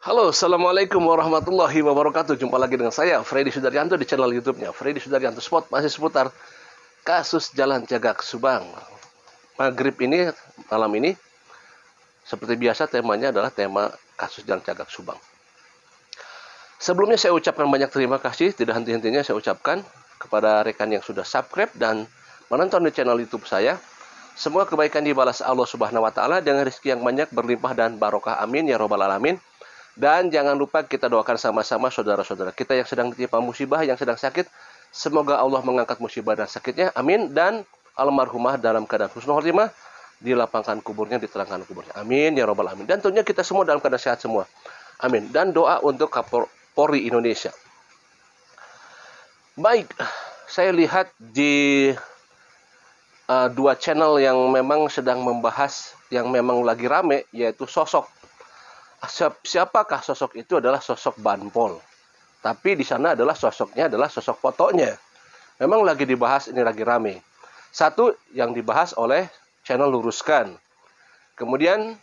Halo, Assalamualaikum warahmatullahi wabarakatuh. Jumpa lagi dengan saya, Freddy Sudaryanto, di channel YouTube-nya Freddy Sudaryanto Spot. Masih seputar kasus Jalan Cagak Subang. Maghrib ini, malam ini, seperti biasa temanya adalah tema kasus Jalan Cagak Subang. Sebelumnya saya ucapkan banyak terima kasih, tidak henti-hentinya saya ucapkan kepada rekan yang sudah subscribe dan menonton di channel YouTube saya. Semua kebaikan dibalas Allah Subhanahu wa taala dengan rezeki yang banyak, berlimpah dan barokah. Amin ya robbal alamin. Dan jangan lupa kita doakan sama-sama saudara-saudara kita yang sedang ditimpa musibah, yang sedang sakit. Semoga Allah mengangkat musibah dan sakitnya. Amin. Dan almarhumah dalam keadaan husnul khotimah, dilapangkan kuburnya, diterangkan kuburnya. Amin ya robbal alamin. Dan tentunya kita semua dalam keadaan sehat semua. Amin. Dan doa untuk Kapolri Indonesia. Baik, saya lihat di dua channel yang memang sedang membahas, yang memang lagi rame, yaitu sosok. Siapakah sosok itu? Adalah sosok Banpol. Tapi di sana adalah sosoknya adalah sosok fotonya. Memang lagi dibahas, ini lagi rame. Satu yang dibahas oleh channel Luruskan. Kemudian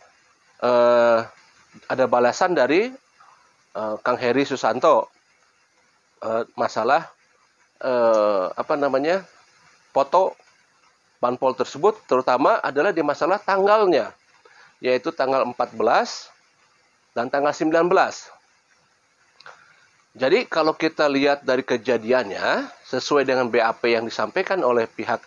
ada balasan dari Kang Heri Susanto, masalah foto Banpol tersebut, terutama adalah di masalah tanggalnya, yaitu tanggal 14 dan tanggal 19. Jadi kalau kita lihat dari kejadiannya, sesuai dengan BAP yang disampaikan oleh pihak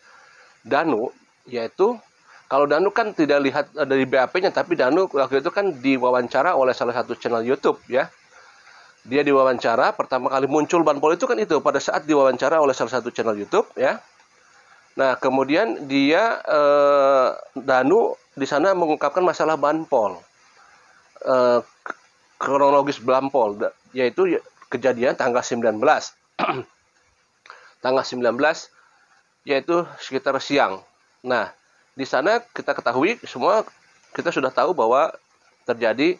Danu, yaitu kalau Danu kan tidak lihat dari BAP-nya, tapi Danu waktu itu kan diwawancara oleh salah satu channel YouTube, ya. Dia diwawancara, pertama kali muncul Banpol itu kan itu, pada saat diwawancara oleh salah satu channel YouTube, ya. Nah, kemudian dia, Danu di sana mengungkapkan masalah Banpol. Kronologis Banpol, yaitu kejadian tanggal 19. Tanggal 19 yaitu sekitar siang. Nah, di sana kita ketahui semua, kita sudah tahu bahwa terjadi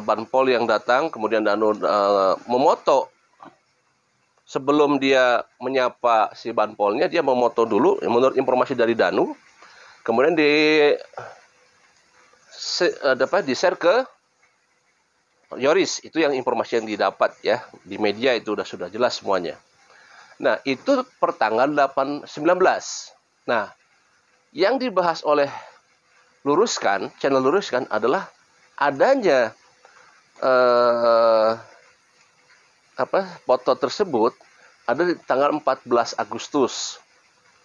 Banpol yang datang, kemudian Danu memoto. Sebelum dia menyapa si Banpolnya, dia memoto dulu, menurut informasi dari Danu. Kemudian di-share ke Yoris. Itu yang informasi yang didapat, ya. Di media itu sudah jelas semuanya. Nah, itu pertanggal 19. Nah, yang dibahas oleh channel Luruskan adalah adanya foto tersebut ada di tanggal 14 Agustus,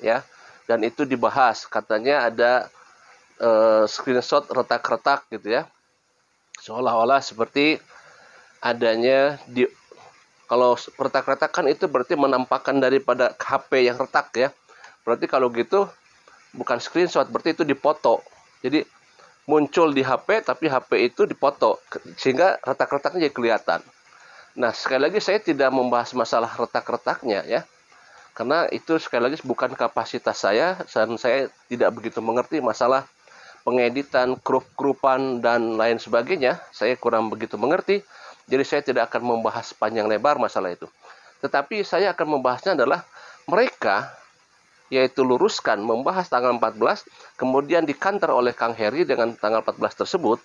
ya. Dan itu dibahas, katanya ada screenshot retak-retak gitu, ya. Seolah-olah seperti adanya kalau retak-retak kan itu berarti menampakkan daripada HP yang retak, ya. Berarti kalau gitu bukan screenshot, berarti itu dipoto. Jadi muncul di HP, tapi HP itu dipoto, sehingga retak-retaknya jadi kelihatan. Nah, sekali lagi saya tidak membahas masalah retak-retaknya, ya. Karena itu sekali lagi bukan kapasitas saya, dan saya tidak begitu mengerti masalah pengeditan, krup-krupan, dan lain sebagainya. Saya kurang begitu mengerti, jadi saya tidak akan membahas panjang lebar masalah itu. Tetapi saya akan membahasnya adalah mereka, yaitu Luruskan, membahas tanggal 14, kemudian dikantor oleh Kang Heri dengan tanggal 14 tersebut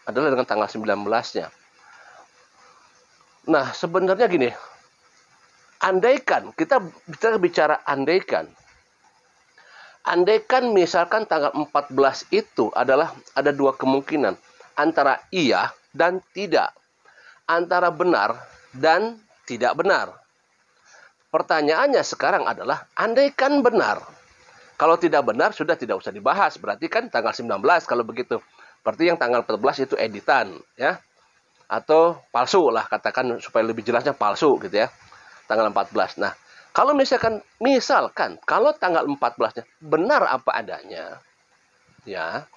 adalah dengan tanggal 19-nya. Nah, sebenarnya gini, andaikan, kita bicara andaikan misalkan tanggal 14 itu adalah, ada dua kemungkinan, antara iya dan tidak, antara benar dan tidak benar. Pertanyaannya sekarang adalah, andaikan benar. Kalau tidak benar, sudah tidak usah dibahas. Berarti kan tanggal 19 kalau begitu. Berarti yang tanggal 14 itu editan, ya. Atau palsu lah, katakan supaya lebih jelasnya palsu gitu, ya. Tanggal 14. Nah, kalau misalkan kalau tanggal 14-nya benar apa adanya, ya.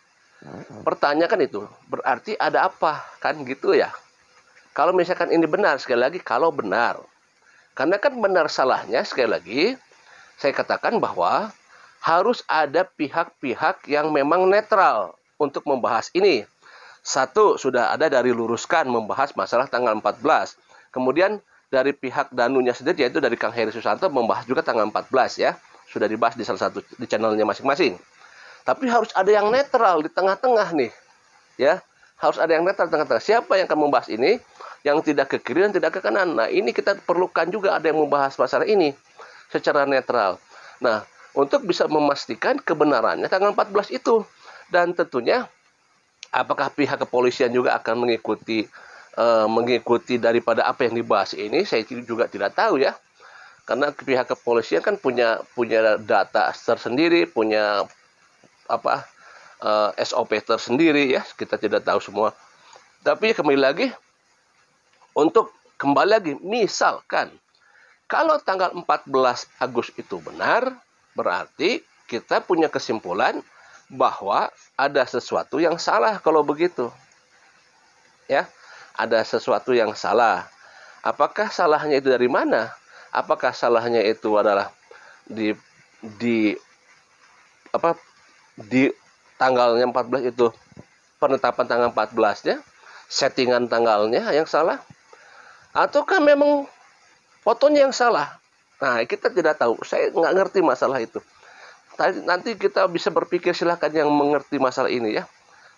Pertanyakan itu, berarti ada apa? Kan gitu, ya. Kalau misalkan ini benar, sekali lagi kalau benar. Karena kan benar salahnya, sekali lagi saya katakan bahwa harus ada pihak-pihak yang memang netral untuk membahas ini. Satu, sudah ada dari Luruskan membahas masalah tanggal 14. Kemudian dari pihak Danunya sendiri, yaitu dari Kang Heri Susanto, membahas juga tanggal 14, ya. Sudah dibahas di salah satu di channelnya masing-masing. Tapi harus ada yang netral di tengah-tengah nih, ya. Harus ada yang netral tengah-tengah. Siapa yang akan membahas ini? Yang tidak ke kiri dan tidak ke kanan. Nah, ini kita perlukan juga ada yang membahas masalah ini secara netral. Nah, untuk bisa memastikan kebenarannya tanggal 14 itu. Dan tentunya apakah pihak kepolisian juga akan mengikuti daripada apa yang dibahas ini, saya juga tidak tahu ya. Karena pihak kepolisian kan punya data tersendiri, punya SOP tersendiri ya, kita tidak tahu semua. Tapi kembali lagi, untuk kembali lagi, misalkan kalau tanggal 14 Agustus itu benar, berarti kita punya kesimpulan bahwa ada sesuatu yang salah kalau begitu. Ya, ada sesuatu yang salah. Apakah salahnya itu dari mana? Apakah salahnya itu adalah di tanggalnya 14 itu, penetapan tanggal 14-nya, settingan tanggalnya yang salah, ataukah memang fotonya yang salah? Nah, kita tidak tahu. Saya nggak ngerti masalah itu. Nanti kita bisa berpikir, silakan yang mengerti masalah ini ya.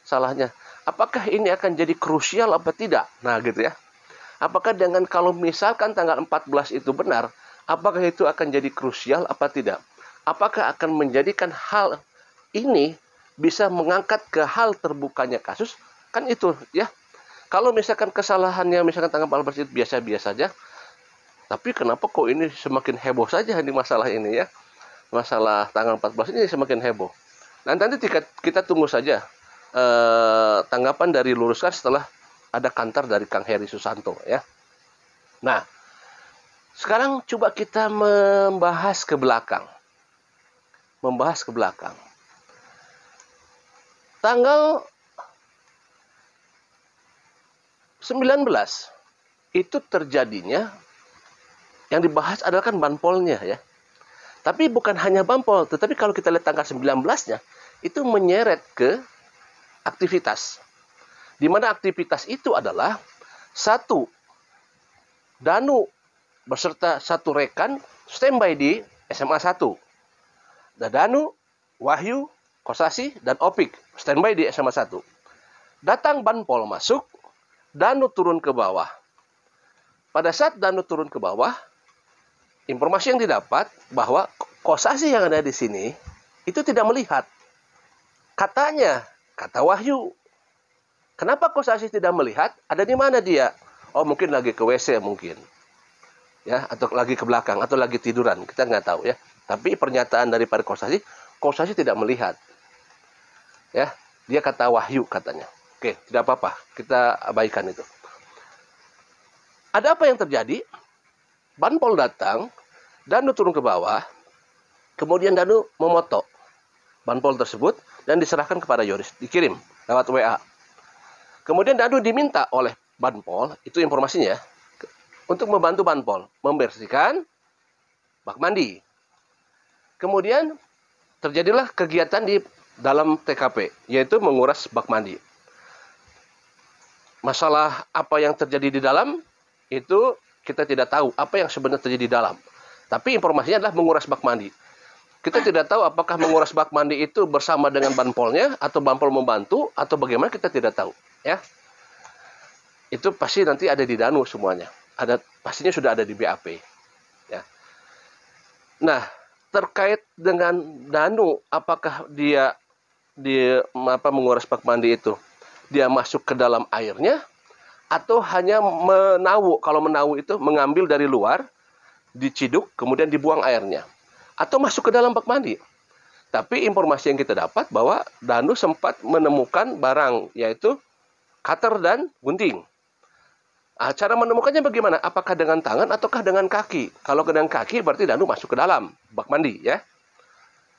Salahnya, apakah ini akan jadi krusial apa tidak? Nah, gitu ya. Apakah dengan kalau misalkan tanggal 14 itu benar, apakah itu akan jadi krusial apa tidak? Apakah akan menjadikan hal ini bisa mengangkat ke hal terbukanya kasus? Kan itu ya. Kalau misalkan kesalahannya misalkan tanggal 14 itu biasa-biasa saja, tapi kenapa kok ini semakin heboh saja di masalah ini ya? Masalah tanggal 14 ini semakin heboh. Nah, nanti kita tunggu saja tanggapan dari Luruskan setelah ada kantor dari Kang Heri Susanto ya. Nah, sekarang coba kita membahas ke belakang. Tanggal 19 itu terjadinya yang dibahas adalah kan banpolnya ya. Tapi bukan hanya banpol, tetapi kalau kita lihat tanggal 19-nya itu menyeret ke aktivitas. Di mana aktivitas itu adalah satu, Danu beserta satu rekan standby di SMA 1. Danu, Wahyu, Kosasi, dan Opik standby di SMA 1. Datang banpol masuk, Danu turun ke bawah. Pada saat Danu turun ke bawah, informasi yang didapat bahwa Kosasi yang ada di sini itu tidak melihat. Katanya, kata Wahyu, kenapa Kosasi tidak melihat? Ada di mana dia? Oh, mungkin lagi ke WC mungkin. Ya, atau lagi ke belakang, atau lagi tiduran. Kita nggak tahu ya. Tapi pernyataan daripada Kosasi tidak melihat. Ya, dia kata Wahyu katanya. Oke, tidak apa-apa. Kita abaikan itu. Ada apa yang terjadi? Banpol datang, Danu turun ke bawah, kemudian Danu memoto banpol tersebut dan diserahkan kepada Yoris, dikirim lewat WA. Kemudian Danu diminta oleh banpol, itu informasinya, untuk membantu banpol membersihkan bak mandi. Kemudian terjadilah kegiatan di dalam TKP, yaitu menguras bak mandi. Masalah apa yang terjadi di dalam, itu kita tidak tahu apa yang sebenarnya terjadi di dalam. Tapi informasinya adalah menguras bak mandi. Kita tidak tahu apakah menguras bak mandi itu bersama dengan banpolnya, atau banpol membantu, atau bagaimana, kita tidak tahu. Ya, itu pasti nanti ada di Danu semuanya. Pastinya sudah ada di BAP. Ya. Nah, terkait dengan Danu, apakah dia menguras bak mandi itu, dia masuk ke dalam airnya, atau hanya menawu? Kalau menawu itu mengambil dari luar, diciduk, kemudian dibuang airnya, atau masuk ke dalam bak mandi. Tapi informasi yang kita dapat bahwa Danu sempat menemukan barang, yaitu cutter dan gunting. Cara menemukannya bagaimana? Apakah dengan tangan ataukah dengan kaki? Kalau dengan kaki berarti Danu masuk ke dalam bak mandi ya.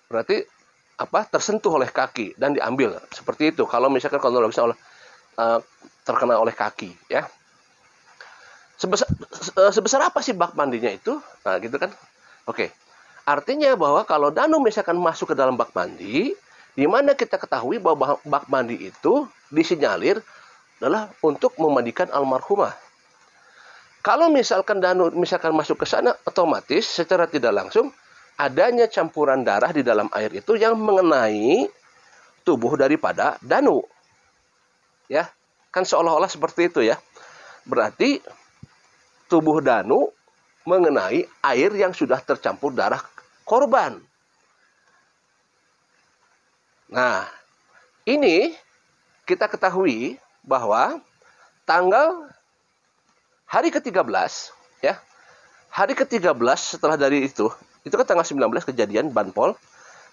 Berarti tersentuh oleh kaki dan diambil seperti itu. Kalau misalkan kronologisnya terkena oleh kaki ya. Sebesar apa sih bak mandinya itu? Nah, gitu kan. Oke. Artinya bahwa kalau Danu misalkan masuk ke dalam bak mandi, di mana kita ketahui bahwa bak mandi itu disinyalir adalah untuk memandikan almarhumah. Kalau misalkan Danu masuk ke sana, otomatis secara tidak langsung adanya campuran darah di dalam air itu yang mengenai tubuh daripada Danu. Ya. Kan seolah-olah seperti itu ya. Berarti tubuh Danu mengenai air yang sudah tercampur darah korban. Nah, ini kita ketahui bahwa tanggal hari ke-13 ya. Hari ke-13 setelah dari itu kan tanggal 19 kejadian Banpol.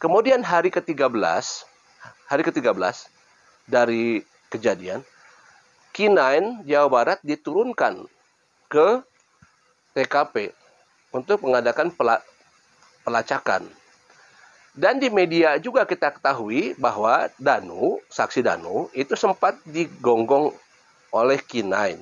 Kemudian hari ke-13 dari kejadian, K9 Jawa Barat diturunkan ke TKP untuk mengadakan pelacakan. Dan di media juga kita ketahui bahwa saksi Danu itu sempat digonggong oleh K9.